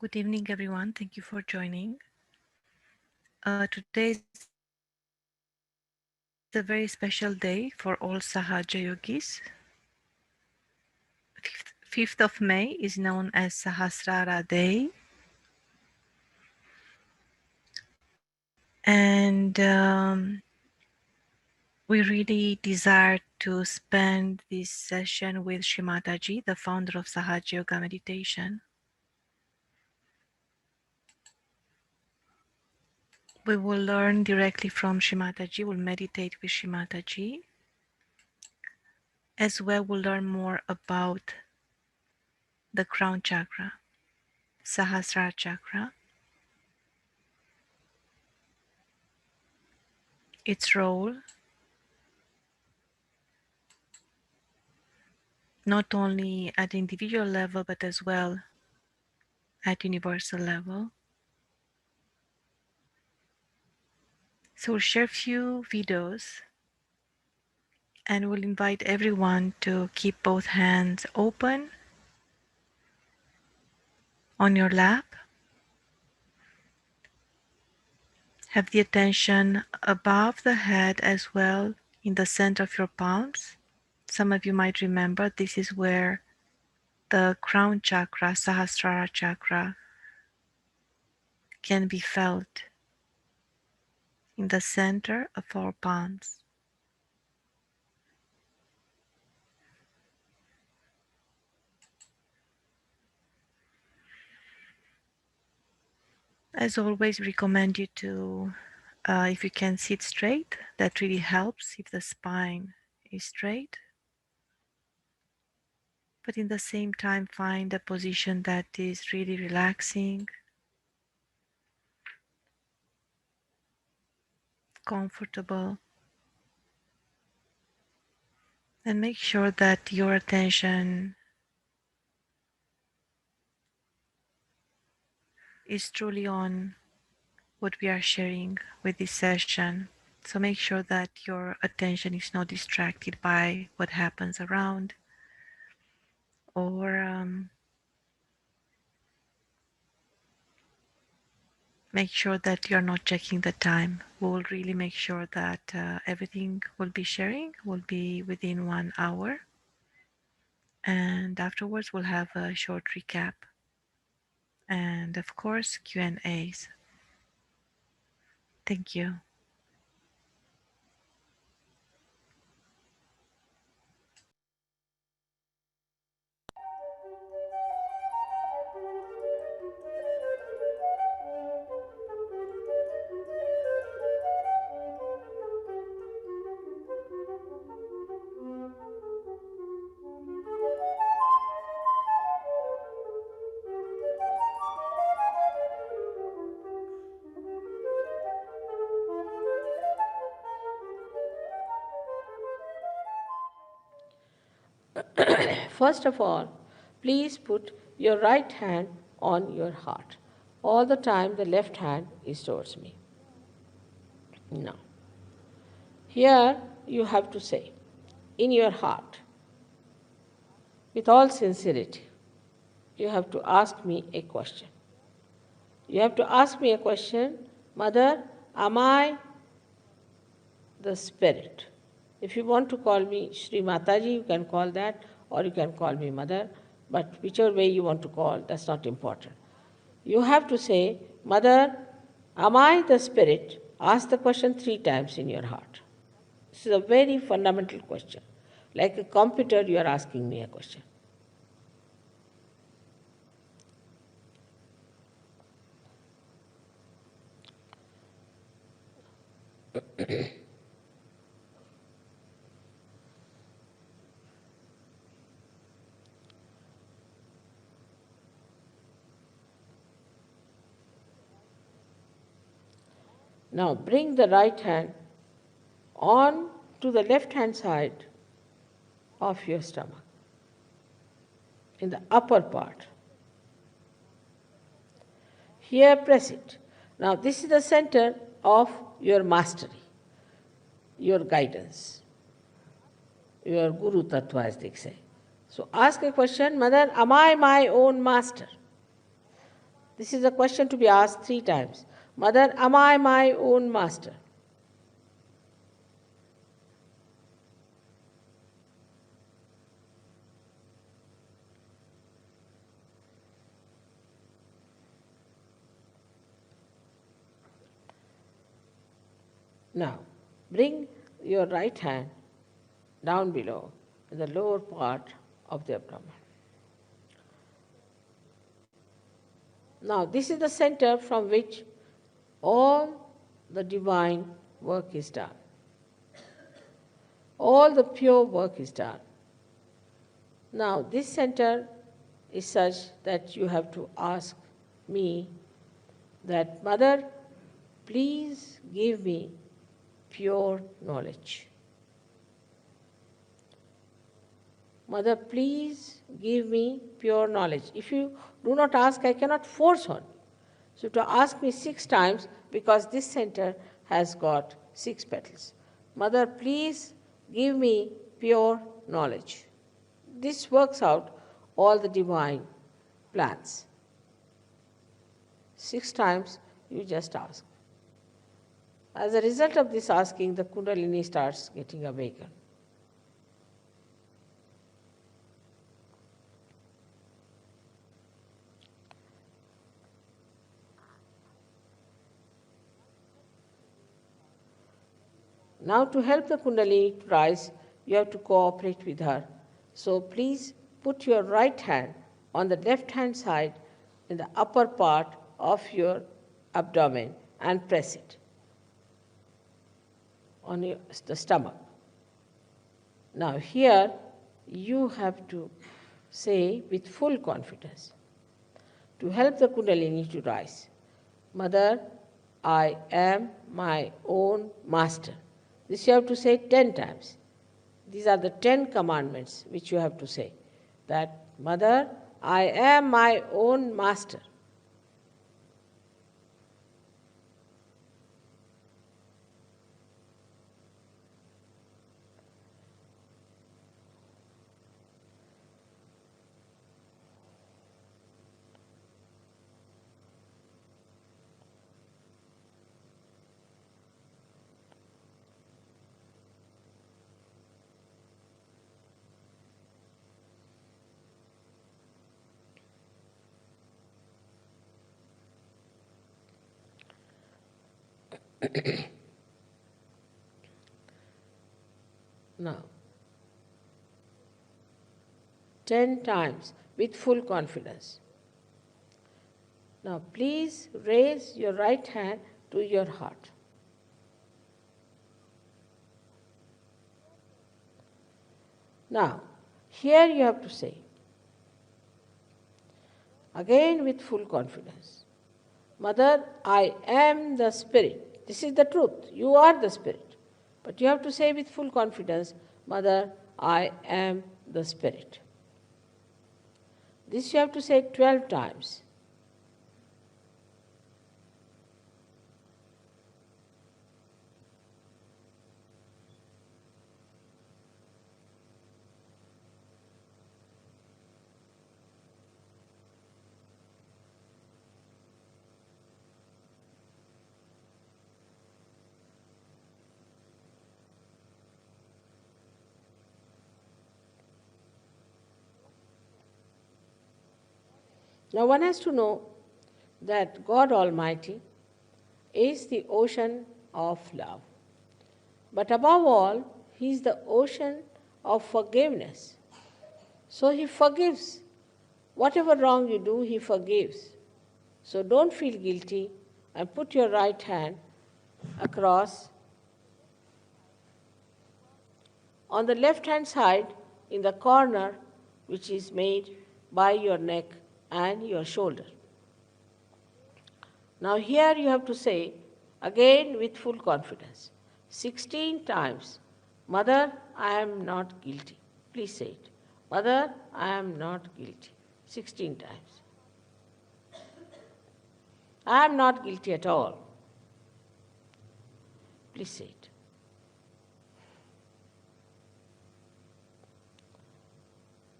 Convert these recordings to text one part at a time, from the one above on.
Good evening, everyone. Thank you for joining. Today is a very special day for all Sahaja yogis. 5th of May is known as Sahasrara Day. And We really desire to spend this session with Shri Mataji, the founder of Sahaja Yoga Meditation. We will learn directly from Shri Mataji, we'll meditate with Shri Mataji. As well, we'll learn more about the crown chakra, Sahasrara Chakra, its role, not only at individual level, but as well at universal level. So we'll share a few videos and we'll invite everyone to keep both hands open on your lap. Have the attention above the head as well in the center of your palms. Some of you might remember this is where the crown chakra, Sahasrara Chakra, can be felt in the center of our palms. As always, recommend you to, if you can sit straight, that really helps if the spine is straight. But in the same time, find a position that is really relaxing, comfortable, and make sure that your attention is truly on what we are sharing with this session. So make sure that your attention is not distracted by what happens around, or make sure that you're not checking the time. We will really make sure that everything we'll be sharing will be within 1 hour. And afterwards we'll have a short recap and of course Q&As. Thank you. First of all, please put your right hand on your heart. All the time the left hand is towards me. Now, here you have to say, in your heart, with all sincerity, you have to ask me a question. You have to ask me a question, Mother, am I the spirit? If you want to call me Shri Mataji, you can call that, or you can call me Mother, but whichever way you want to call, that's not important. You have to say, Mother, am I the spirit? Ask the question 3 times in your heart. This is a very fundamental question. Like a computer, you are asking me a question. Now bring the right hand on to the left hand side of your stomach, in the upper part. Here press it. Now this is the center of your mastery, your guidance, your Guru Tattva as they say. So ask a question, Mother, am I my own master? This is a question to be asked 3 times. Mother, am I my own master? Now, bring your right hand down below in the lower part of the abdomen. Now, this is the center from which all the divine work is done. All the pure work is done. Now, this center is such that you have to ask me that, Mother, please give me pure knowledge. Mother, please give me pure knowledge. If you do not ask, I cannot force on you. So to ask me 6 times, because this center has got 6 petals. Mother, please give me pure knowledge. This works out all the divine plans. 6 times you just ask. As a result of this asking, the Kundalini starts getting awakened. Now, to help the Kundalini to rise, you have to cooperate with her. So please put your right hand on the left hand side in the upper part of your abdomen and press it on the stomach. Now, here you have to say with full confidence, to help the Kundalini to rise, Mother, I am my own master. This you have to say 10 times. These are the 10 commandments which you have to say. That, Mother, I am my own master. Now, 10 times with full confidence. Now, please raise your right hand to your heart. Now, here you have to say, again with full confidence, Mother, I am the Spirit. This is the truth. You are the Spirit. But you have to say with full confidence, Mother, I am the Spirit. This you have to say 12 times. Now one has to know that God Almighty is the ocean of love. But above all, He is the ocean of forgiveness. So He forgives. Whatever wrong you do, He forgives. So don't feel guilty and put your right hand across on the left hand side in the corner which is made by your neck and your shoulder. Now here you have to say, again with full confidence, 16 times, Mother, I am not guilty. Please say it. Mother, I am not guilty. 16 times. I am not guilty at all. Please say it.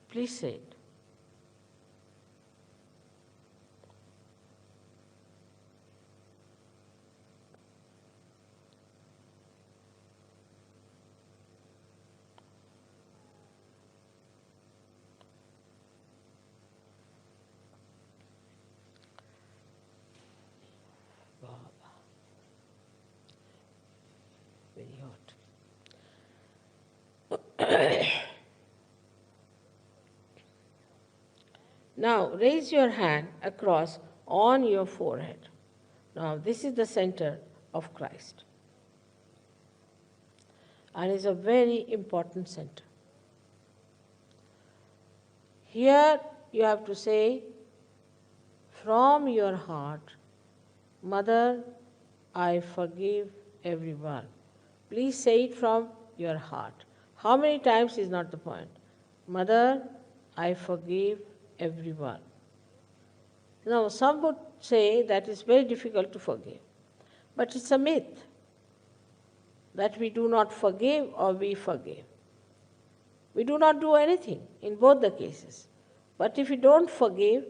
Please say it. Very hot. Now raise your hand across on your forehead. Now this is the center of Christ and is a very important center. Here you have to say from your heart, Mother, I forgive everyone. Please say it from your heart. How many times is not the point. Mother, I forgive everyone. Now, some would say that it's very difficult to forgive. But it's a myth that we do not forgive or we forgive. We do not do anything in both the cases. But if we don't forgive,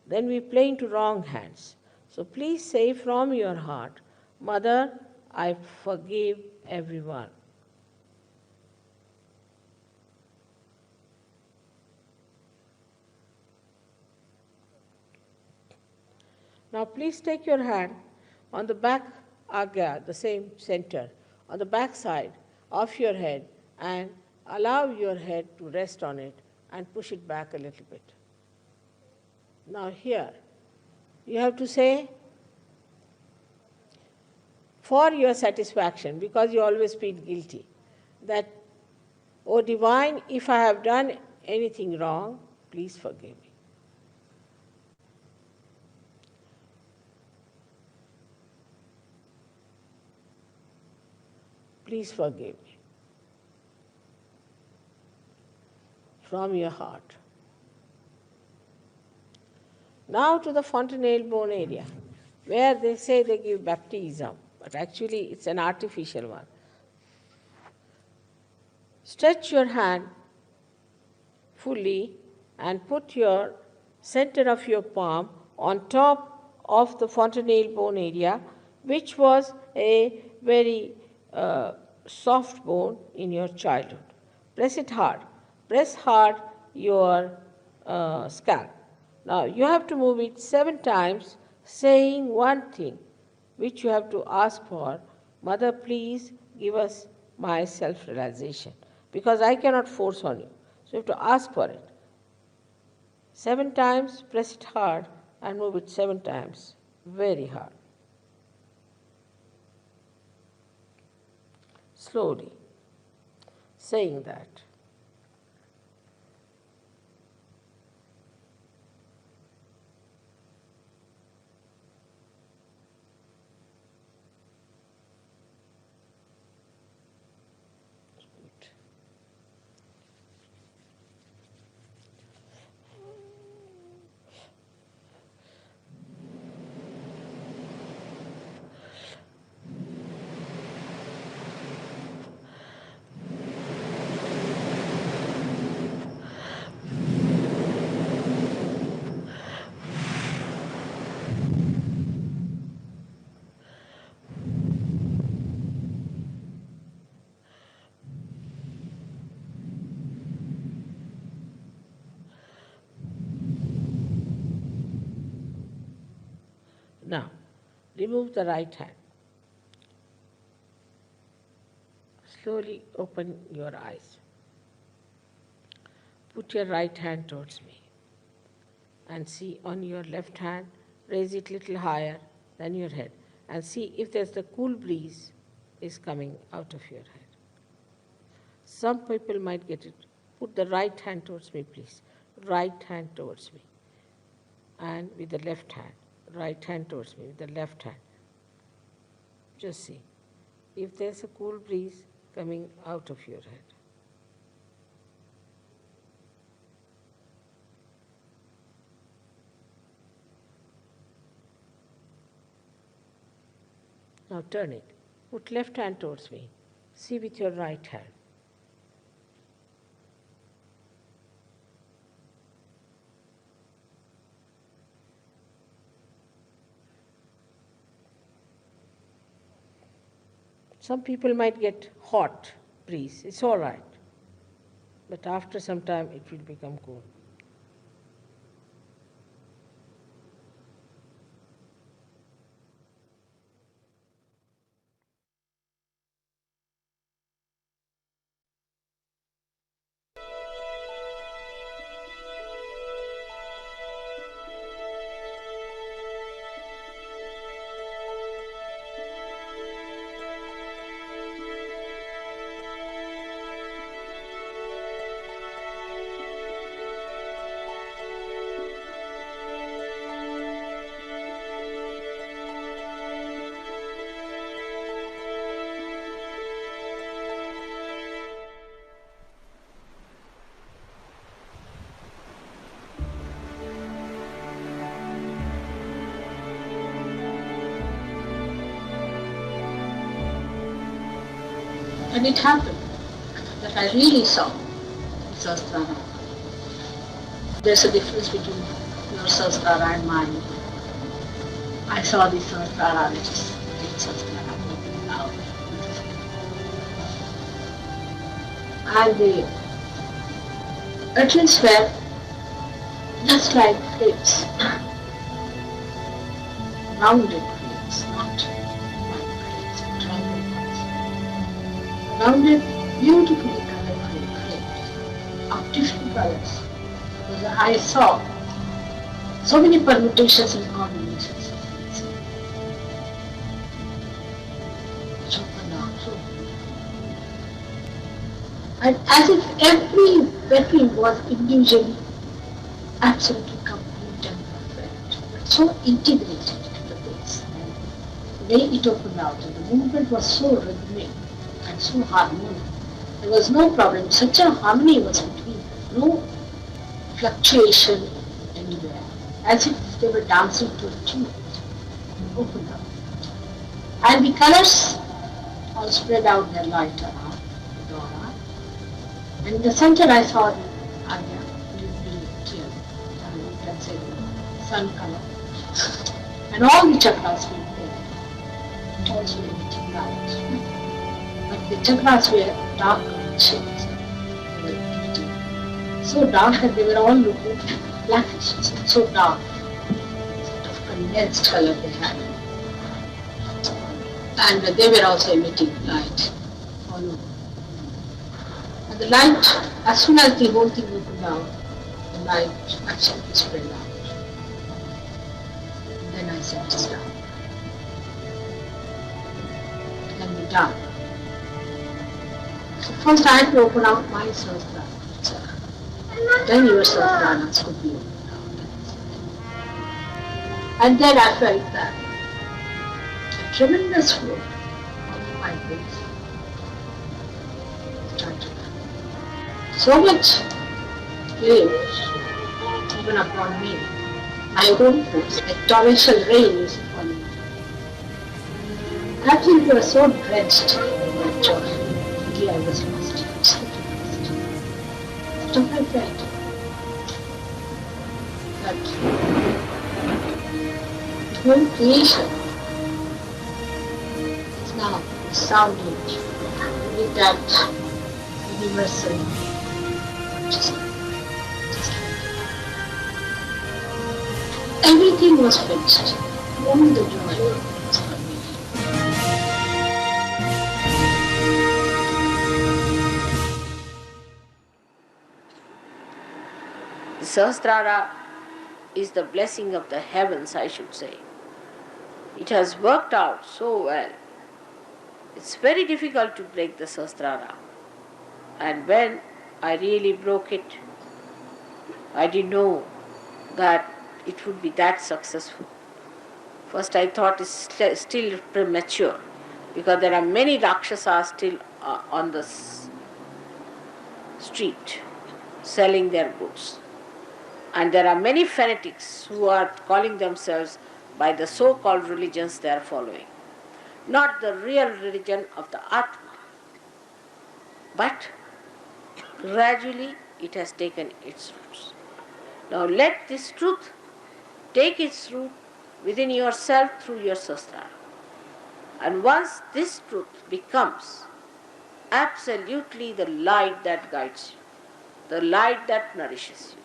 then we play into wrong hands. So please say from your heart, Mother, I forgive everyone. Now please take your hand on the back agya, the same center, on the back side of your head and allow your head to rest on it and push it back a little bit. Now here, you have to say, for your satisfaction, because you always feel guilty, that, O Divine, if I have done anything wrong, please forgive me. Please forgive me. From your heart. Now to the fontanelle bone area, where they say they give baptism, but actually it's an artificial one. Stretch your hand fully and put your center of your palm on top of the fontanelle bone area, which was a very soft bone in your childhood. Press it hard. Press hard your scalp. Now you have to move it 7 times, saying one thing, which you have to ask for. Mother, please give us my self-realization, because I cannot force on you. So you have to ask for it. 7 times, press it hard and move it 7 times, very hard. Slowly, saying that. Now, remove the right hand. Slowly open your eyes. Put your right hand towards me and see on your left hand, raise it a little higher than your head and see if there's the cool breeze is coming out of your head. Some people might get it. Put the right hand towards me, please. Right hand towards me. And with the left hand. Right hand towards me with the left hand. Just see if there's a cool breeze coming out of your head. Now turn it. Put left hand towards me. See with your right hand. Some people might get hot breeze. It's all right. But after some time, it will become cool. And it happened that I really saw Sahasrara. There's a difference between your Sahasrara and mine. I saw the Sahasrara, which is the Sahasrara opening out. And the utterance were just like grapes, rounded grapes, not white grapes, but rounded ones. Rounded, beautifully colorful grapes of different colors. Because I saw so many permutations and combinations of things. Which opened out so. And as if every petal was individually absolutely complete and perfect, but so integrated to the base. And the way it opened out, and the movement was so rhythmic and so harmonious. There was no problem. Such a harmony was between them. No fluctuation anywhere. As if they were dancing to a tune. Opened up. And the colors all spread out their light around the aura. And in the center I saw the Agya, brilliant, you can say the sun color. And all the chakras were there, also emitting light. But the chakras were dark shades. They were emitting so dark that they were all looking blackish, so dark, sort of condensed color they had. And they were also emitting light all over. And the light, as soon as the whole thing opened out, the light actually spread out. And then I said, it's done. It can be done. So first I had to open out my Sahasrara. Then your Sahasraras could be opened out. And then I felt that a tremendous flow of my face started. So much waves even upon me. My own face, like torrential rain is falling. Perhaps it was so drenched in that joy. Really I was lost, absolutely lost. So I felt that the whole creation is now sounding with that universal just everything was finished. Only the joy was permitted. The Sahasrara is the blessing of the heavens, I should say. It has worked out so well. It's very difficult to break the Sahasrara. And when I really broke it, I didn't know that it would be that successful. First I thought it's still premature, because there are many Rakshasas still on the street selling their goods. And there are many fanatics who are calling themselves by the so-called religions they are following. Not the real religion of the Atma. But gradually it has taken its roots. Now let this truth take its root within yourself through your Sahasrara. And once this truth becomes absolutely the light that guides you, the light that nourishes you,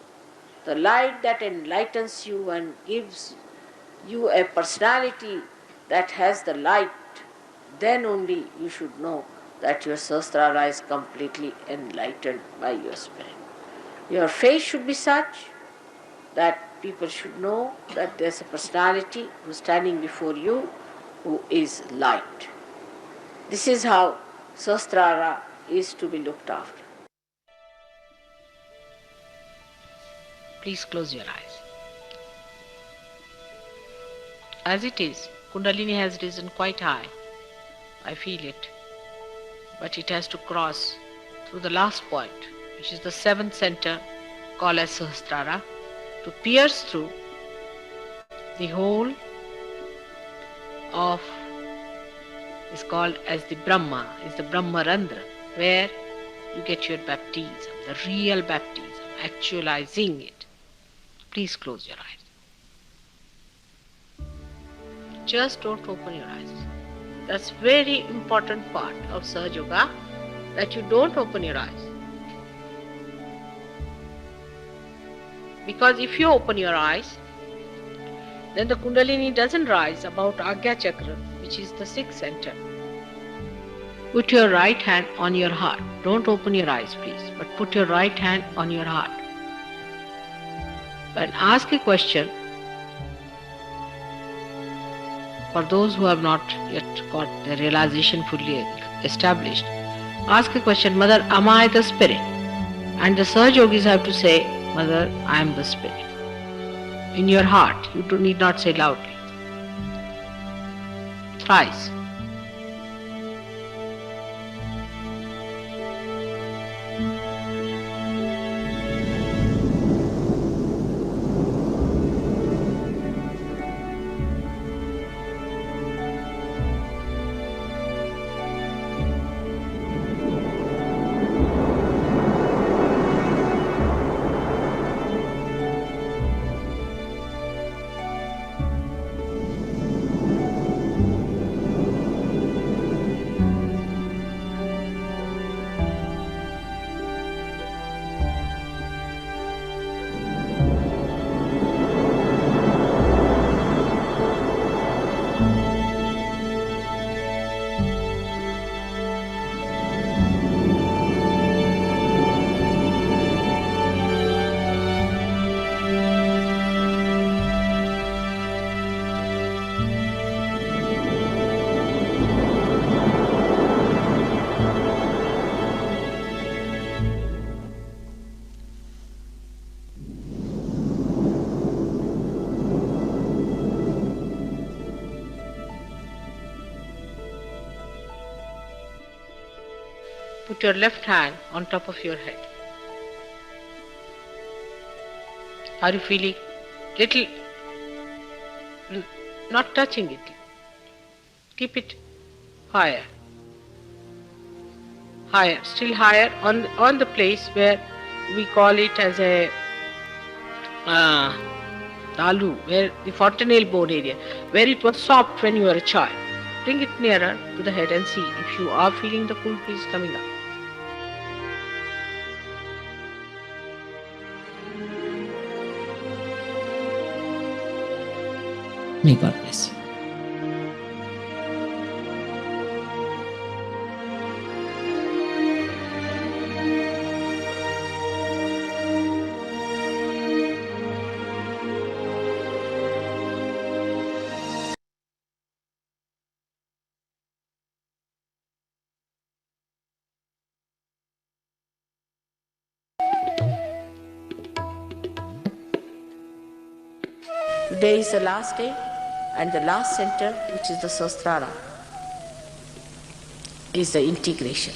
the light that enlightens you and gives you a personality that has the light, then only you should know that your Sahasrara is completely enlightened by your spirit. Your face should be such that people should know that there's a personality who's standing before you who is light. This is how Sahasrara is to be looked after. Please close your eyes. As it is, Kundalini has risen quite high. I feel it. But it has to cross through the last point, which is the seventh center called as Sahasrara, to pierce through the whole of is called as the Brahma, is the Brahmarandra, where you get your baptism, the real baptism, actualizing it. Please close your eyes. Just don't open your eyes. That's very important part of Sahaja Yoga, that you don't open your eyes. Because if you open your eyes, then the Kundalini doesn't rise about Agya Chakra, which is the sixth center. Put your right hand on your heart. Don't open your eyes, please, but put your right hand on your heart. And ask a question for those who have not yet got the realization fully established. Ask a question, Mother, am I the spirit? And the Sahaja Yogis have to say, Mother, I am the spirit. In your heart, you need not say loudly. Thrice. Put your left hand on top of your head. Are you feeling little, not touching it? Keep it higher, higher, still higher on the place where we call it as a talu, where the fontanelle bone area, where it was soft when you were a child. Bring it nearer to the head and see if you are feeling the cool breeze coming up. May God bless you. Today is the last day, and the last center, which is the Sahasrara, is the integration.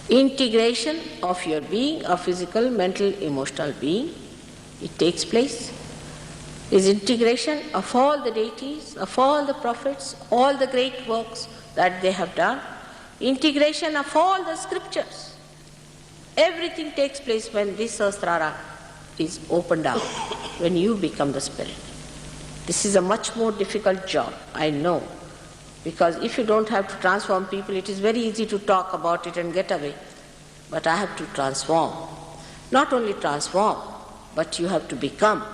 Integration of your being, of physical, mental, emotional being, it takes place. Is integration of all the deities, of all the prophets, all the great works that they have done. Integration of all the scriptures. Everything takes place when this Sahasrara is opened up, when you become the spirit. This is a much more difficult job, I know, because if you don't have to transform people, it is very easy to talk about it and get away. But I have to transform. Not only transform, but you have to become.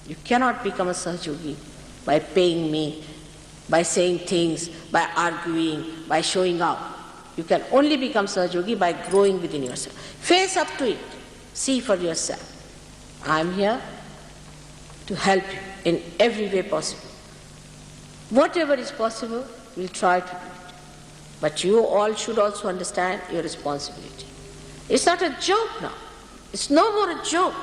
You cannot become a Sahaja Yogi by paying me, by saying things, by arguing, by showing up. You can only become Sahaja Yogi by growing within yourself. Face up to it. See for yourself. I am here to help you in every way possible. Whatever is possible, we'll try to do it. But you all should also understand your responsibility. It's not a joke now. It's no more a joke.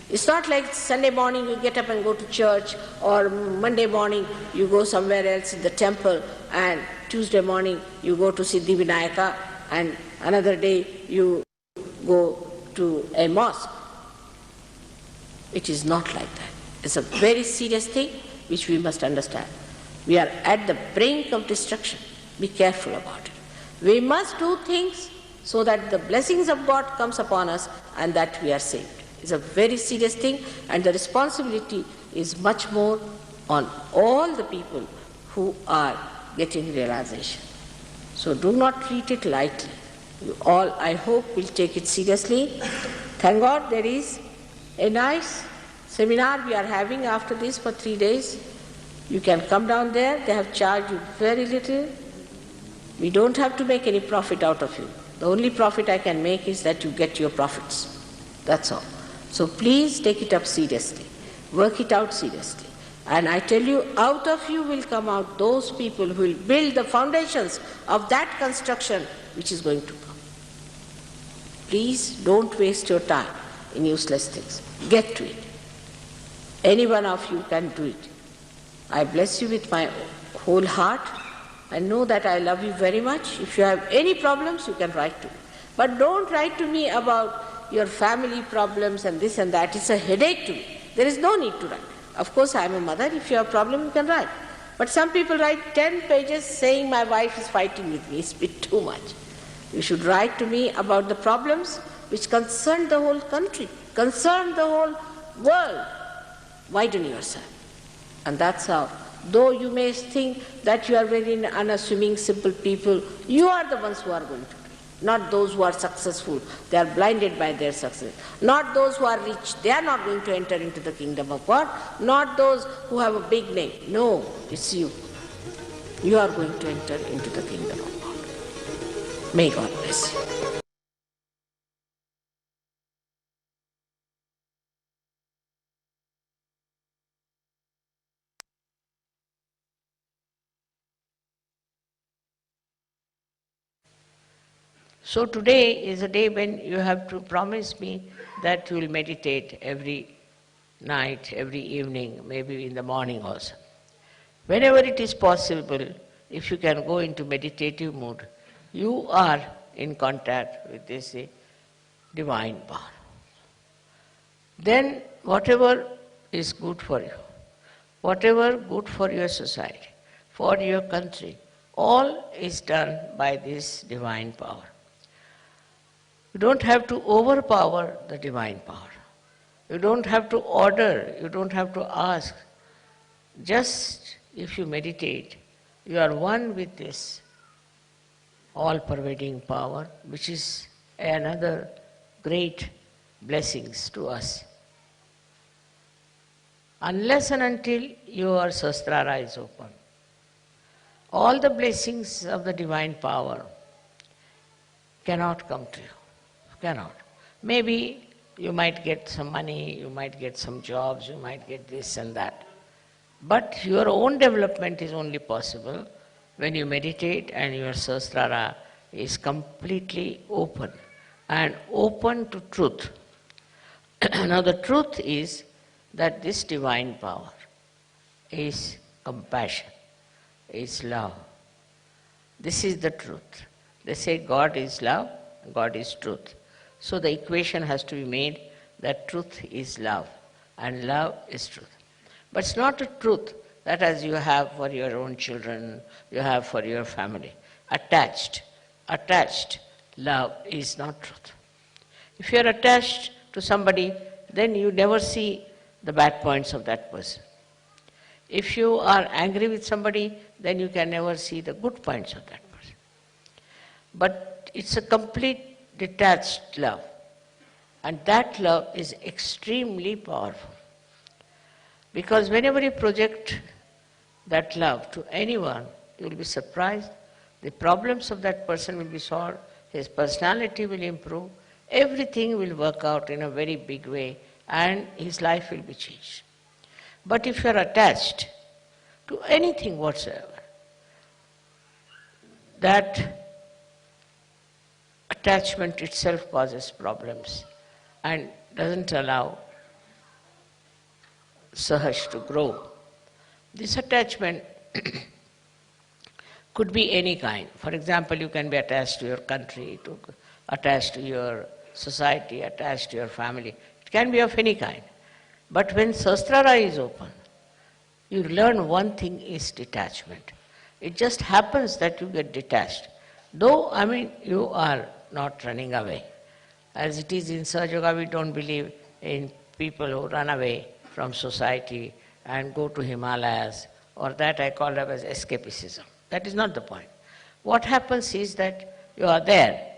It's not like Sunday morning you get up and go to church, or Monday morning you go somewhere else in the temple, and Tuesday morning you go to Siddhi Vinayaka, and another day you go to a mosque. It is not like that. It's a very serious thing which we must understand. We are at the brink of destruction. Be careful about it. We must do things so that the blessings of God comes upon us and that we are saved. It's a very serious thing, and the responsibility is much more on all the people who are getting realization. So do not treat it lightly. You all, I hope, will take it seriously. Thank God there is a nice seminar we are having after this for 3 days. You can come down there. They have charged you very little. We don't have to make any profit out of you. The only profit I can make is that you get your profits. That's all. So please take it up seriously. Work it out seriously. And I tell you, out of you will come out those people who will build the foundations of that construction which is going to come. Please don't waste your time in useless things. Get to it. Any one of you can do it. I bless you with my whole heart. I know that I love you very much. If you have any problems, you can write to me. But don't write to me about your family problems and this and that. It's a headache to me. There is no need to write. Of course, I am a mother. If you have a problem, you can write. But some people write 10 pages saying my wife is fighting with me. It's a bit too much. You should write to me about the problems which concern the whole country, concern the whole world. Widen yourself. And that's how. Though you may think that you are very unassuming, simple people, you are the ones who are going to do it. Not those who are successful. They are blinded by their success. Not those who are rich. They are not going to enter into the kingdom of God. Not those who have a big name. No, it's you. You are going to enter into the kingdom of God. May God bless you. So today is a day when you have to promise me that you will meditate every night, every evening, maybe in the morning also. Whenever it is possible, if you can go into meditative mood, you are in contact with this divine power. Then whatever is good for you, whatever good for your society, for your country, all is done by this divine power. You don't have to overpower the divine power. You don't have to order, you don't have to ask. Just if you meditate, you are one with this all-pervading power, which is another great blessings to us. Unless and until your Sahasrara is open, all the blessings of the divine power cannot come to you. Cannot. Maybe you might get some money, you might get some jobs, you might get this and that. But your own development is only possible when you meditate and your Sahasrara is completely open and open to truth. Now the truth is that this divine power is compassion, is love. This is the truth. They say God is love, God is truth. So the equation has to be made that truth is love and love is truth. But it's not a truth that as you have for your own children, you have for your family. Attached love is not truth. If you are attached to somebody, then you never see the bad points of that person. If you are angry with somebody, then you can never see the good points of that person. But it's a complete detached love. And that love is extremely powerful. Because whenever you project that love to anyone, you will be surprised. The problems of that person will be solved, his personality will improve, everything will work out in a very big way, and his life will be changed. But if you are attached to anything whatsoever, that attachment itself causes problems and doesn't allow Sahaj to grow. This attachment could be any kind. For example, you can be attached to your country, attached to your society, attached to your family. It can be of any kind. But when Sahasrara is open, you learn one thing is detachment. It just happens that you get detached. Though, you are not running away. As it is in Sahaja Yoga, we don't believe in people who run away from society and go to Himalayas, or that I call it as escapism. That is not the point. What happens is that you are there.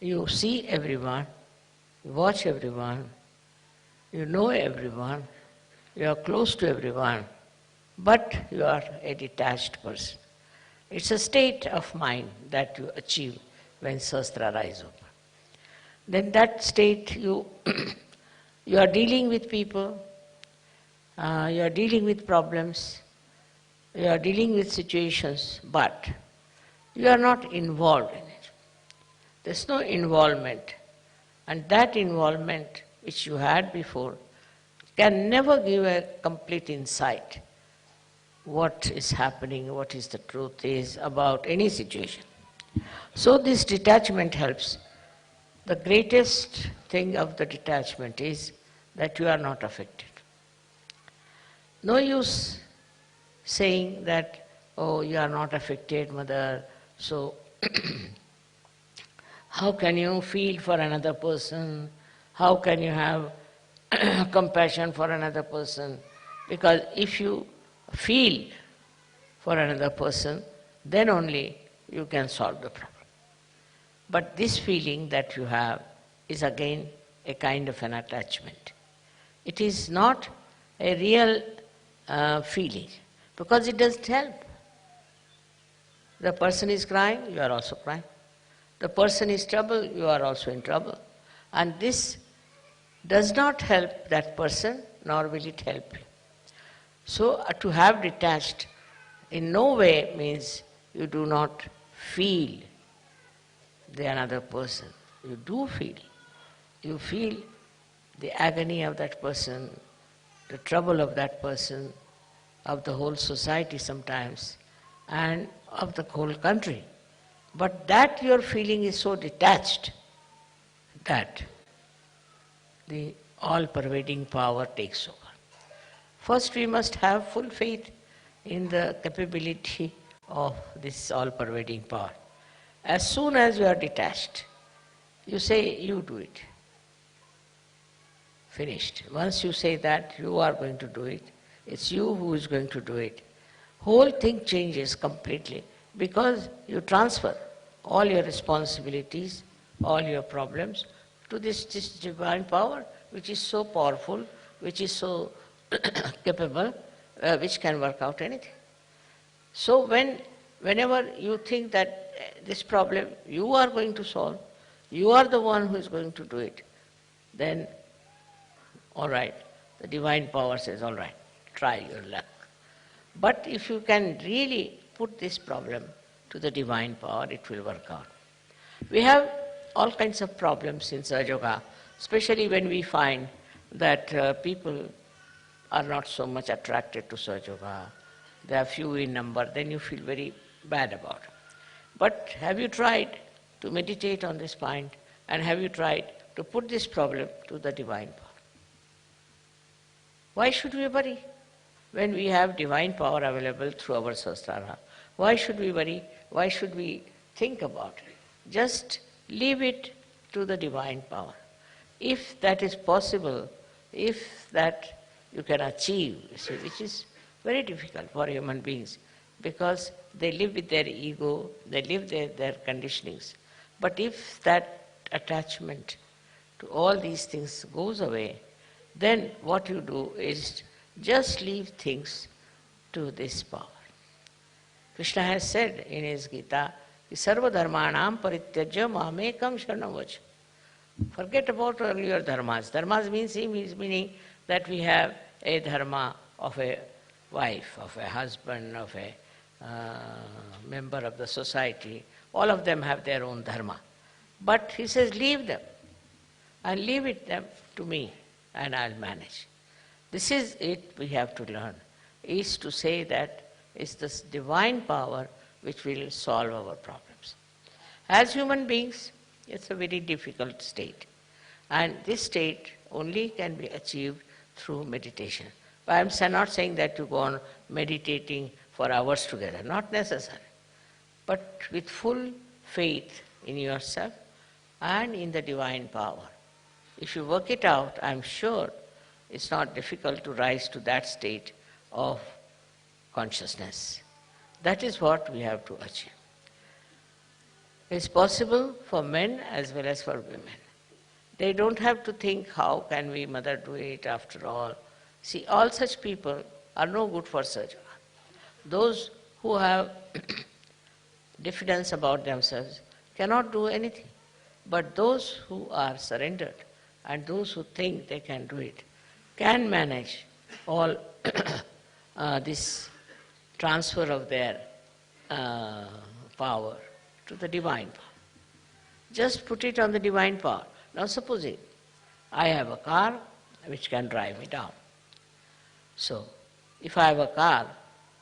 You see everyone, you watch everyone, you know everyone, you are close to everyone, but you are a detached person. It's a state of mind that you achieve when Sahasrara is open. Then that state you you are dealing with people, you are dealing with problems, you are dealing with situations, but you are not involved in it. There's no involvement. And that involvement which you had before can never give a complete insight what is happening, what is the truth is about any situation. So this detachment helps. The greatest thing of the detachment is that you are not affected. No use saying that, oh, you are not affected, mother, so how can you feel for another person? How can you have compassion for another person? Because if you feel for another person, then only you can solve the problem. But this feeling that you have is again a kind of an attachment. It is not a real feeling, because it doesn't help. The person is crying, you are also crying. The person is troubled, you are also in trouble. And this does not help that person, nor will it help you. So to have detached in no way means you do not feel the another person. You do feel. You feel the agony of that person, the trouble of that person, of the whole society sometimes, and of the whole country. But that your feeling is so detached that the all-pervading power takes over. First, we must have full faith in the capability of this all-pervading power. As soon as you are detached, you say, you do it. Finished. Once you say that, you are going to do it. It's you who is going to do it. Whole thing changes completely, because you transfer all your responsibilities, all your problems to this divine power, which is so powerful, which is so capable, which can work out anything. So whenever you think that this problem you are going to solve, you are the one who is going to do it, then all right, the divine power says, all right, try your luck. But if you can really put this problem to the divine power, it will work out. We have all kinds of problems in Sahaja Yoga, especially when we find that people are not so much attracted to Sahaja Yoga. They are few in number, then you feel very bad about it. But have you tried to meditate on this point, and have you tried to put this problem to the divine power? Why should we worry when we have divine power available through our Sahasrara? Why should we worry? Why should we think about it? Just leave it to the divine power. If that is possible, if that you can achieve, which is very difficult for human beings, because they live with their ego, they live their conditionings. But if that attachment to all these things goes away, then what you do is just leave things to this power. Krishna has said in his Gita, Sarva dharmanam parityajya mamekam sharanam vaja. Forget about all your dharmas. Dharmas means meaning that we have a dharma of a wife, of a husband, of a member of the society. All of them have their own dharma. But he says, leave them and leave it them to me, and I'll manage. This is it we have to learn, is to say that it's this divine power which will solve our problems. As human beings, it's a very difficult state. And this state only can be achieved through meditation. I am not saying that you go on meditating for hours together, not necessary. But with full faith in yourself and in the divine power. If you work it out, I am sure it's not difficult to rise to that state of consciousness. That is what we have to achieve. It's possible for men as well as for women. They don't have to think, how can we, mother, do it after all? See, all such people are no good for Sahaja. Those who have diffidence about themselves cannot do anything. But those who are surrendered and those who think they can do it can manage all this transfer of their power to the divine power. Just put it on the divine power. Now supposing I have a car which can drive me down. So if I have a car,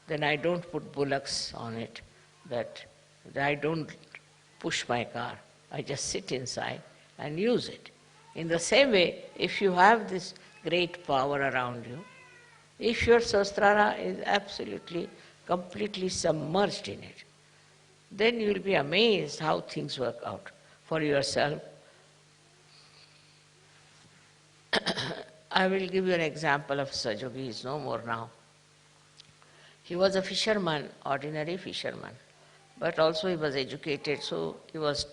then I don't put bullocks on it, that I don't push my car. I just sit inside and use it. In the same way, if you have this great power around you, if your Sahasrara is absolutely, completely submerged in it, then you will be amazed how things work out for yourself. I will give you an example of Sahaja. He is no more now. He was a fisherman, ordinary fisherman, but also he was educated, so he was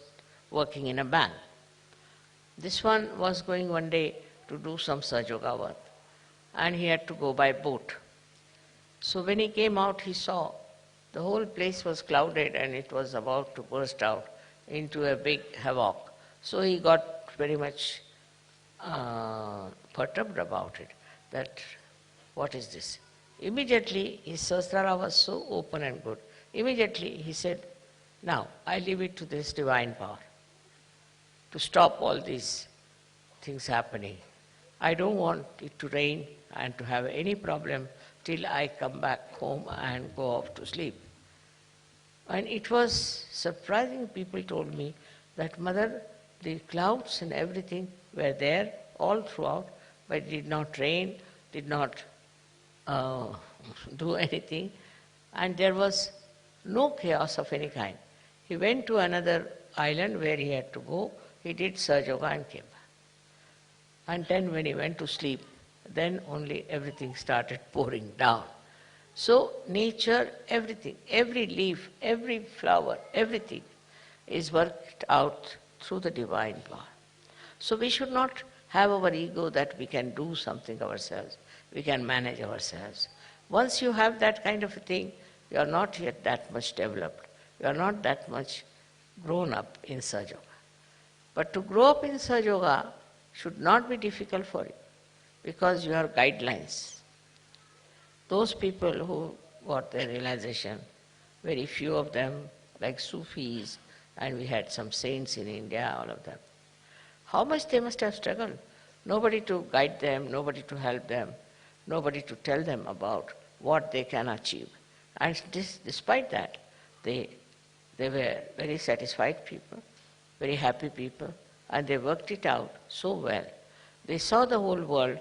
working in a bank. This one was going one day to do some Sahaja work, and he had to go by boat. So when he came out, he saw the whole place was clouded and it was about to burst out into a big havoc. So he got very much perturbed about it, that what is this? Immediately his Sahasrara was so open and good. Immediately he said, now I leave it to this divine power to stop all these things happening. I don't want it to rain and to have any problem till I come back home and go off to sleep. And it was surprising, people told me that, Mother, the clouds and everything were there all throughout, but it did not rain, did not do anything, and there was no chaos of any kind. He went to another island where he had to go, he did Sahaja and came back. And then when he went to sleep, then only everything started pouring down. So nature, everything, every leaf, every flower, everything is worked out through the divine power. So we should not have our ego that we can do something ourselves, we can manage ourselves. Once you have that kind of a thing, you are not yet that much developed, you are not that much grown up in Sahaja. But to grow up in Sahaja should not be difficult for you, because you have guidelines. Those people who got their realization, very few of them, like Sufis, and we had some saints in India, all of them. How much they must have struggled. Nobody to guide them, nobody to help them, nobody to tell them about what they can achieve. And despite that, they were very satisfied people, very happy people, and they worked it out so well. They saw the whole world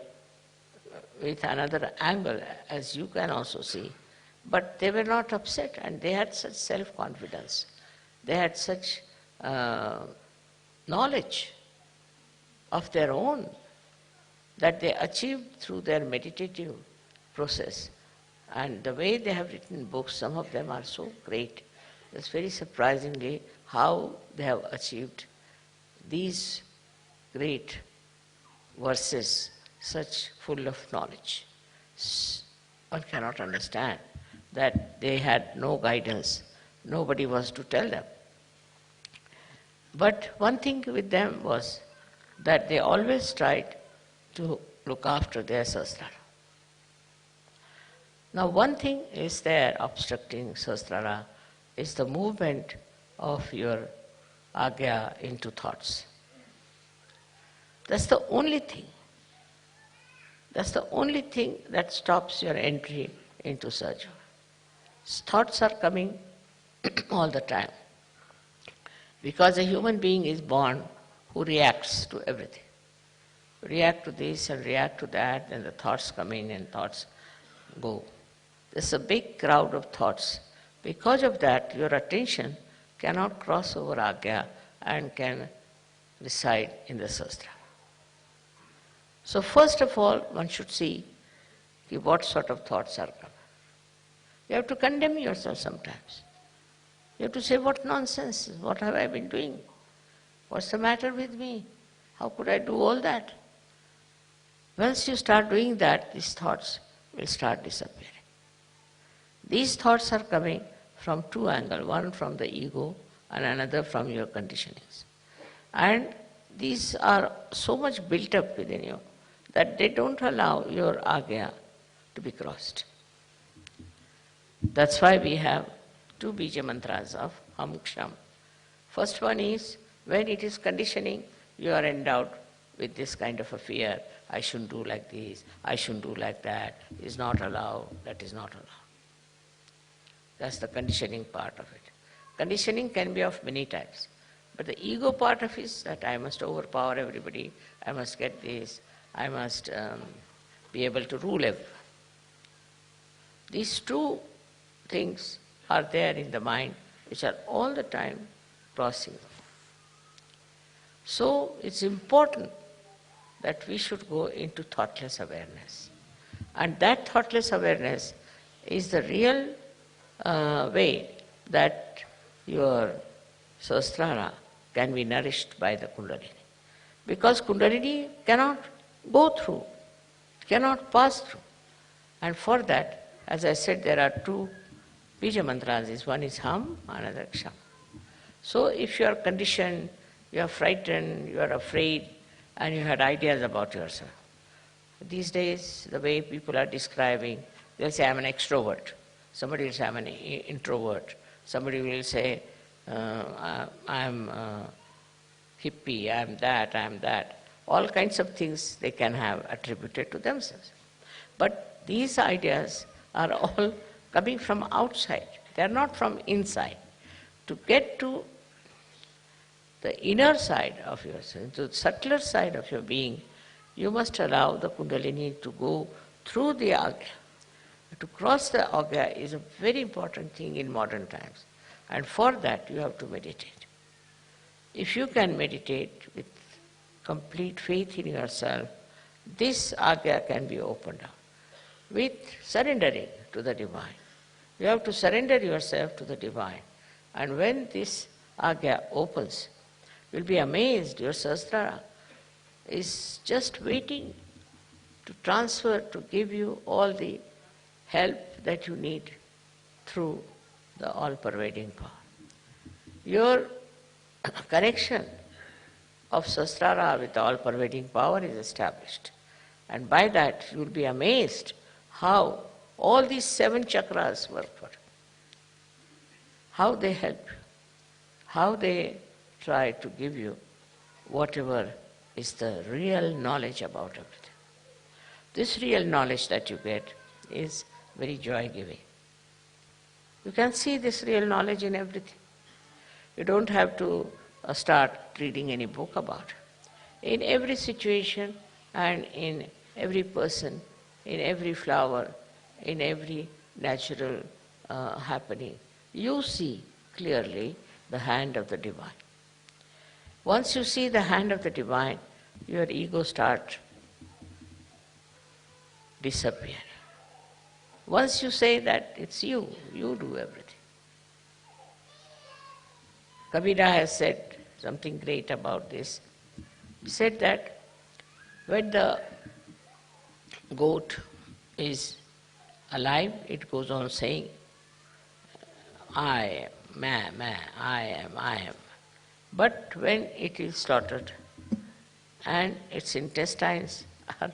with another angle, as you can also see, but they were not upset, and they had such self-confidence. They had such knowledge of their own that they achieved through their meditative process. And the way they have written books, some of them are so great. It's very surprisingly how they have achieved these great verses, such full of knowledge. One cannot understand that they had no guidance, nobody was to tell them. But one thing with them was that they always tried to look after their Sahasrara. Now one thing is there obstructing Sahasrara is the movement of your agya into thoughts. That's the only thing. That's the only thing that stops your entry into Sahaja. Thoughts are coming all the time. Because a human being is born who reacts to everything. React to this and react to that, and the thoughts come in and thoughts go. There's a big crowd of thoughts. Because of that, your attention cannot cross over Agya and can reside in the Sahasrara. So first of all, one should see what sort of thoughts are coming. You have to condemn yourself sometimes. You have to say, what nonsense, what have I been doing? What's the matter with me? How could I do all that? Once you start doing that, these thoughts will start disappearing. These thoughts are coming from two angles, one from the ego and another from your conditionings. And these are so much built up within you that they don't allow your Agya to be crossed. That's why we have two bija mantras of Ham Ksham. First one is, when it is conditioning, you are endowed with this kind of a fear. I shouldn't do like this, I shouldn't do like that, is not allowed, that is not allowed. That's the conditioning part of it. Conditioning can be of many types. But the ego part of it is that I must overpower everybody, I must get this, I must be able to rule everyone. These two things are there in the mind which are all the time crossing. So it's important that we should go into thoughtless awareness. And that thoughtless awareness is the real way that your Sahasrara can be nourished by the Kundalini. Because Kundalini cannot go through, cannot pass through. And for that, as I said, there are two bija mantras. One is Ham, another Ksham. So if you are conditioned, you are frightened, you are afraid, and you had ideas about yourself. These days, the way people are describing, they'll say, I'm an extrovert. Somebody will say, I'm an introvert. Somebody will say, I'm hippie, I'm that. All kinds of things they can have attributed to themselves. But these ideas are all coming from outside. They are not from inside. To get to the inner side of yourself, to the subtler side of your being, you must allow the Kundalini to go through the Agya. To cross the Agya is a very important thing in modern times. And for that you have to meditate. If you can meditate with complete faith in yourself, this Agya can be opened up with surrendering to the Divine. You have to surrender yourself to the Divine. And when this Agya opens, you'll be amazed. Your Sahasrara is just waiting to transfer, to give you all the help that you need through the all-pervading power. Your connection of Sahasrara with the all-pervading power is established. And by that, you'll be amazed how all these 7 chakras work for you, how they help you, how they try to give you whatever is the real knowledge about everything. This real knowledge that you get is very joy-giving. You can see this real knowledge in everything. You don't have to start reading any book about it. In every situation and in every person, in every flower, in every natural happening, you see clearly the hand of the Divine. Once you see the hand of the Divine, your ego starts disappearing. Once you say that it's you do everything. Kabira has said something great about this. He said that when the goat is alive, it goes on saying, I am, I am. But when it is slaughtered and its intestines are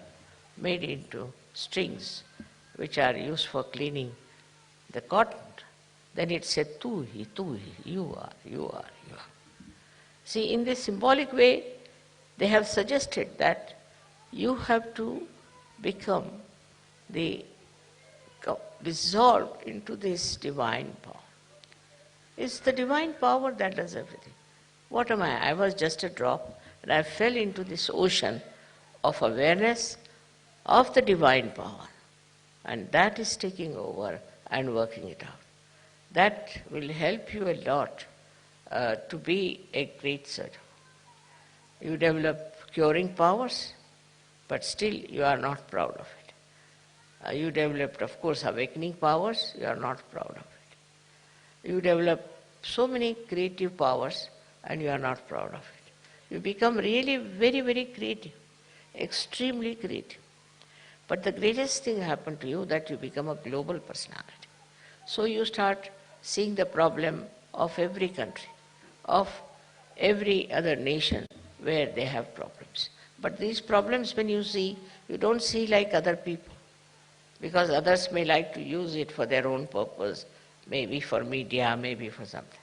made into strings which are used for cleaning the cotton, then it said, tu hi, you are. See, in this symbolic way, they have suggested that you have to become dissolved into this divine power. It's the divine power that does everything. What am I? I was just a drop, and I fell into this ocean of awareness of the divine power. and that is taking over and working it out. That will help you a lot to be a great surgeon. You develop curing powers, but still you are not proud of it. You developed, of course, awakening powers, you are not proud of it. You develop so many creative powers and you are not proud of it. You become really very, very creative, extremely creative. But the greatest thing happened to you that you become a global personality. So you start seeing the problem of every country, of every other nation where they have problems. But these problems, when you see, you don't see like other people, because others may like to use it for their own purpose, maybe for media, maybe for something.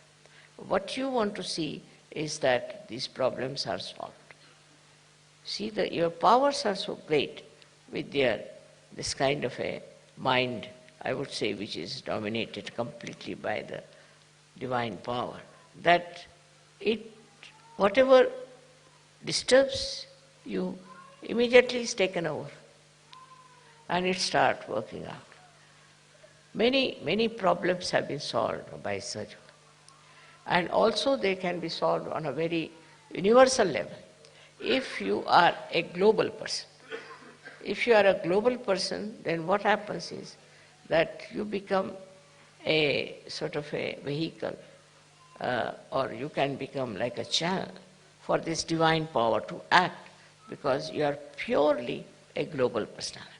What you want to see is that these problems are solved. See, that your powers are so great with this kind of a mind, I would say, which is dominated completely by the divine power, that it, whatever disturbs you, immediately is taken over and it starts working out. Many, many problems have been solved by surgery. And also they can be solved on a very universal level. If you are a global person, if you are a global person, then what happens is that you become a sort of a vehicle, or you can become like a channel for this divine power to act, because you are purely a global personality.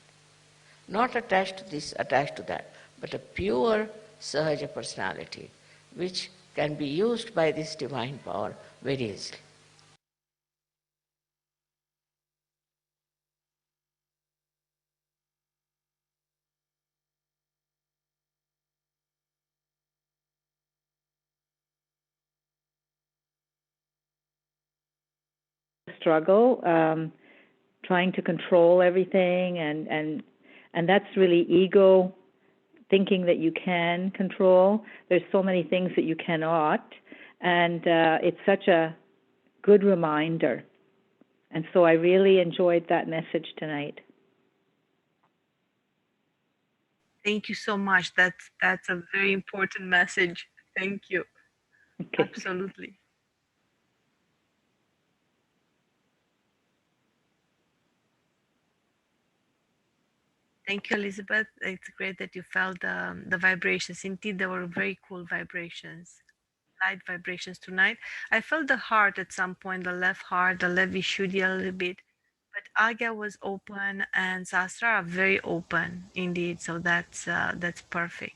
Not attached to this, attached to that, but a pure Sahaja personality, which can be used by this divine power very easily. Struggle, trying to control everything, and that's really ego thinking that you can control. There's so many things that you cannot, and it's such a good reminder. And so I really enjoyed that message tonight. Thank you so much. That's a very important message. Thank you. Okay. Absolutely. Thank you, Elizabeth. It's great that you felt the vibrations. Indeed, they were very cool vibrations, light vibrations tonight. I felt the heart at some point, the left heart, the left Vishuddhi a little bit. But Agya was open and Sahasrara very open indeed. So that's perfect.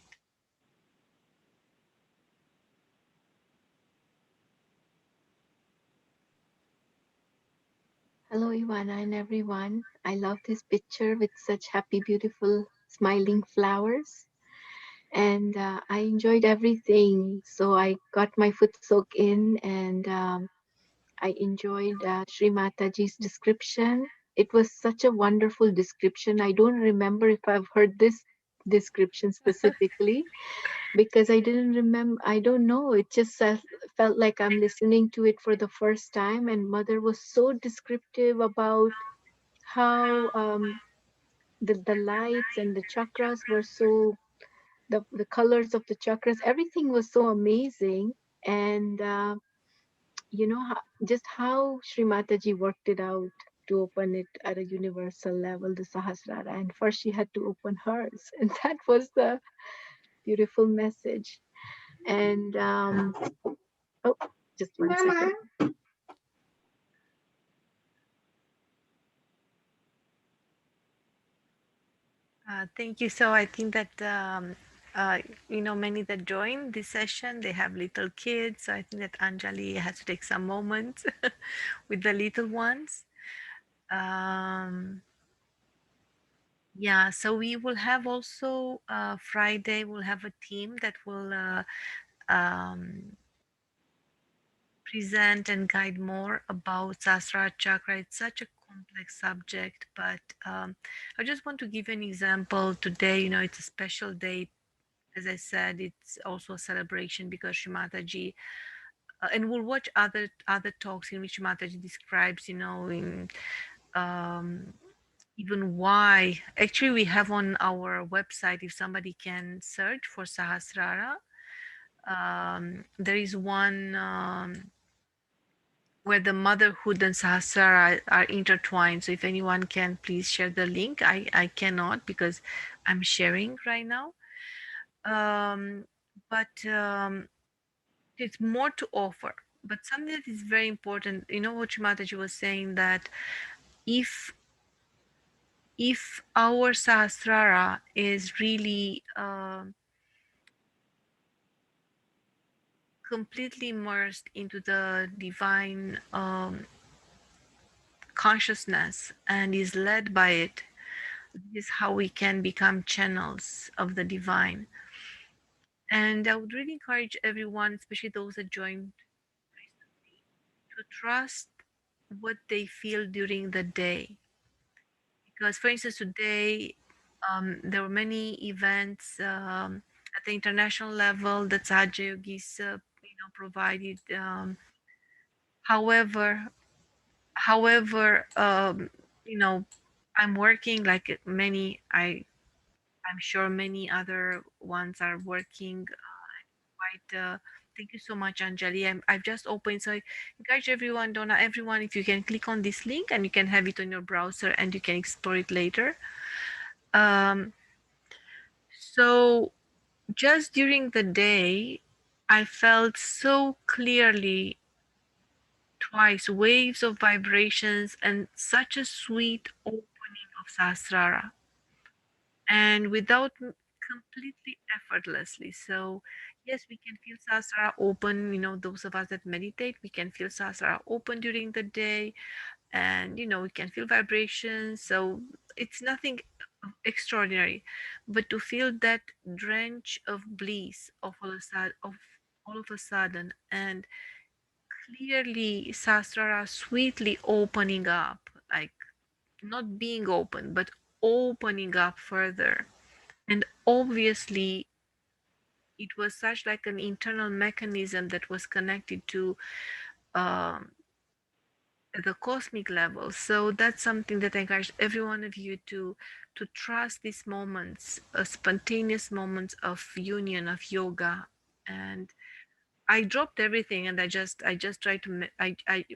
Hello, Ivana and everyone. I love this picture with such happy, beautiful, smiling flowers. And I enjoyed everything. So I got my foot soak in and I enjoyed Shri Mataji's description. It was such a wonderful description. I don't remember if I've heard this description specifically because I didn't remember. I don't know. It just felt like I'm listening to it for the first time. And Mother was so descriptive about how the lights and the chakras were so, the colors of the chakras, everything was so amazing. And you know how, just how Sri Mataji worked it out to open it at a universal level, the Sahasrara, and first she had to open hers, and that was the beautiful message. And oh, just one second. Thank you. So I think that uh, many that join this session, they have little kids. So I think that Anjali has to take some moments with the little ones. Um, yeah. So we will have also Friday. We'll have a team that will um, present and guide more about Sahasrara Chakra. It's such a complex subject, but I just want to give an example today. It's a special day. As I said, it's also a celebration because Shri Mataji, and we'll watch other talks in which Mataji describes, in um, even why. Actually, we have on our website, if somebody can search for Sahasrara, there is one where the motherhood and Sahasrara are intertwined. So if anyone can please share the link. I cannot because I'm sharing right now. Um, but it's more to offer. But something that is very important, you know what Shri Mataji was saying, that if our Sahasrara is really completely immersed into the divine consciousness and is led by it, this is how we can become channels of the divine. And I would really encourage everyone, especially those that joined recently, to trust what they feel during the day. Because, for instance, today there were many events at the international level that Sahaja yogis, provided. However, however, you know, I'm working like many. I'm sure many other ones are working quite. Thank you so much, Anjali. I've just opened, so I encourage everyone, Donna, everyone, if you can click on this link and you can have it on your browser and you can explore it later. Um, so just during the day, I felt so clearly twice waves of vibrations and such a sweet opening of Sahasrara, and without completely effortlessly. So yes, we can feel Sahasrara open, those of us that meditate, we can feel Sahasrara open during the day, and we can feel vibrations. So it's nothing extraordinary, but to feel that drench of bliss of all of a sudden, and clearly Sahasrara sweetly opening up, like not being open, but opening up further. And obviously, it was such like an internal mechanism that was connected to um, the cosmic level. So that's something that I encourage every one of you to trust these moments, spontaneous moments of union, of yoga. And I dropped everything and I just tried to I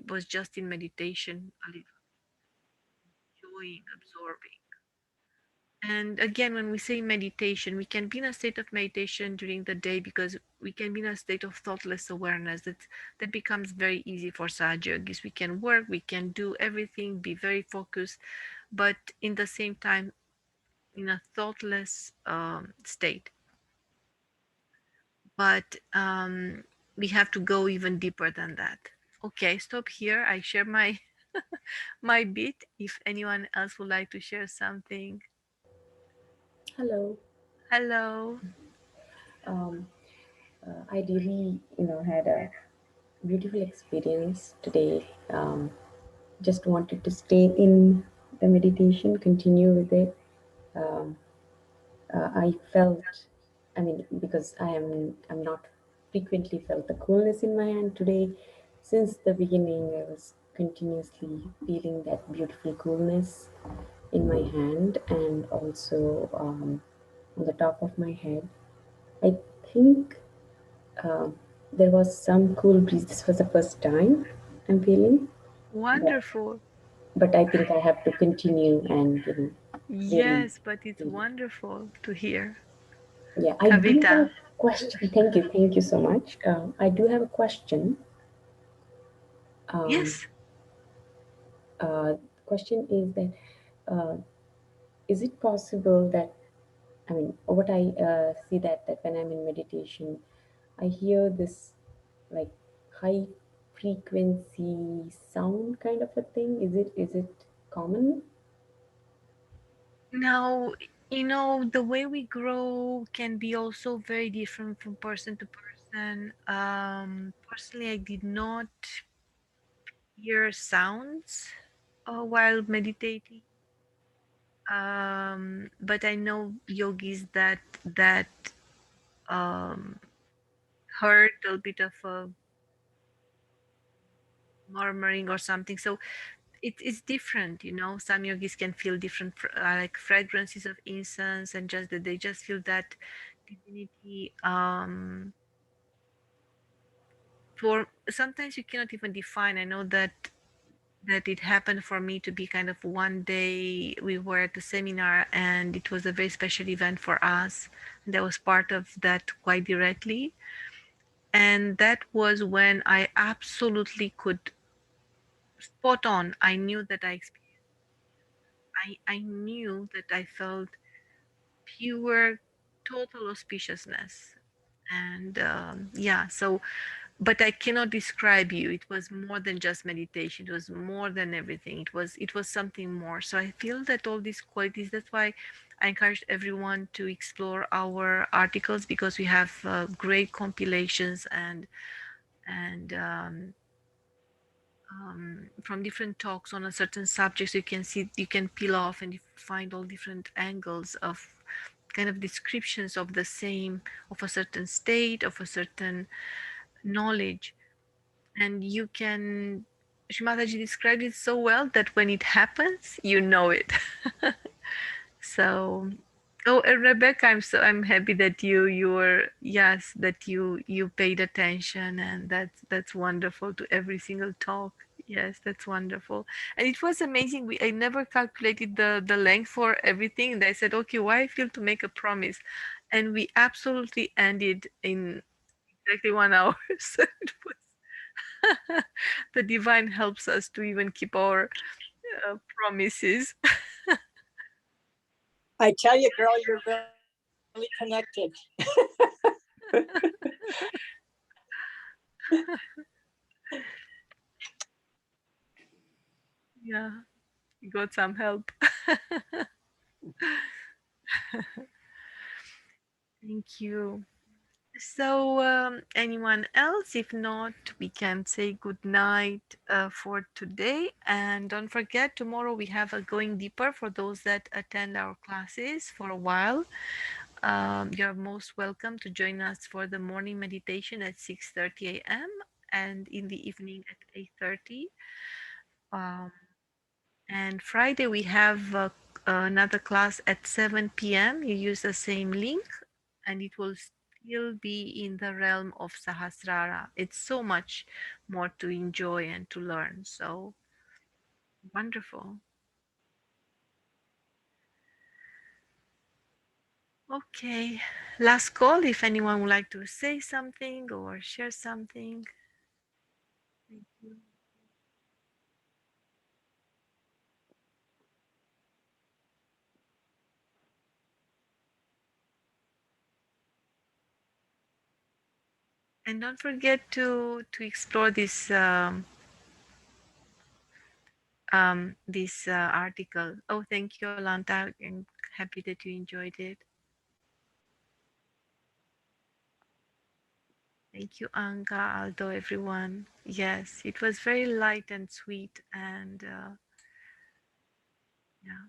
was just in meditation, a little enjoying, absorbing. And again, when we say meditation, we can be in a state of meditation during the day because we can be in a state of thoughtless awareness. That becomes very easy for Sahaja yogis. We can work, we can do everything, be very focused, but in the same time, in a thoughtless state. But we have to go even deeper than that. Okay, stop here. I share my my bit. If anyone else would like to share something, Hello. hello. Um, I really, had a beautiful experience today. Just wanted to stay in the meditation, continue with it. Um, I felt, because I'm not frequently felt the coolness in my hand today. Since the beginning, I was continuously feeling that beautiful coolness in my hand and also on the top of my head. I think uh, there was some cool breeze. This was the first time I'm feeling, but, Wonderful. I think I have to continue and really Yes, but it's feel. wonderful to hear. Yeah, I do have a Kavita. question. Thank you so much. I do have a question. Um, Yes. Question is that uh, is it possible that what I see that when I'm in meditation, I hear this like high frequency sound kind of a thing. Is it common? Now, the way we grow can be also very different from person to person. Personally, I did not hear sounds while meditating. But I know yogis that um, heard a bit of a murmuring or something. So it's different, you know. Some yogis can feel different like fragrances of incense, and just that they just feel that divinity. For sometimes you cannot even define. I know that it happened for me to be kind of one day we were at the seminar, and it was a very special event for us, and I was part of that quite directly. And that was when I absolutely could spot on. I knew that I knew that I felt pure, total auspiciousness. And yeah, so, but I cannot describe you. It was more than just meditation. It was more than everything. It was something more. So I feel that all these qualities. That's why I encourage everyone to explore our articles, because we have great compilations and from different talks on a certain subject. So you can see, you can peel off and you find all different angles of kind of descriptions of the same, of a certain state, of a certain knowledge. And you can, Shri Mataji described it so well that when it happens, you know it. So, oh, and Rebecca, I'm happy that you were, yes, that you paid attention, and that's wonderful, to every single talk. Yes, that's wonderful. And it was amazing. I never calculated the length for everything, and I said, okay, why I feel to make a promise, and we absolutely ended in exactly 1 hour. So it was the divine helps us to even keep our promises. I tell you, girl, you're really connected. Yeah, you got some help. Thank you. So, anyone else? If not, we can say good night for today. And don't forget, tomorrow we have a going deeper for those that attend our classes for a while. You're most welcome to join us for the morning meditation at 6:30 a.m. and in the evening at 8:30. Um, and Friday we have another class at 7 p.m. You use the same link, and it will still be in the realm of Sahasrara. It's so much more to enjoy and to learn. So wonderful. Okay, last call if anyone would like to say something or share something. Thank you. And don't forget to explore this article. Oh, thank you, Alanta. I'm happy that you enjoyed it. Thank you, Anga, Aldo, everyone. Yes, it was very light and sweet, and yeah.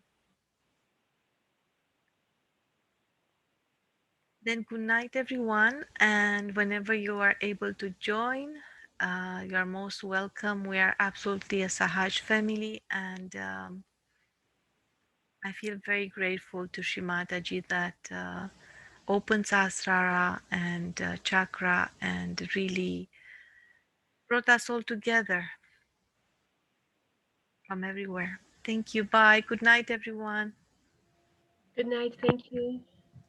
Then good night, everyone. And whenever you are able to join, you are most welcome. We are absolutely a Sahaj family, and I feel very grateful to Shri Mataji that opened Sahasrara and Chakra and really brought us all together from everywhere. Thank you. Bye. Good night, everyone. Good night. Thank you.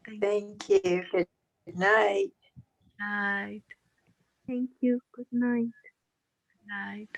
Thank Thank you. Good night. you. Night. Thank you. Good night. Night.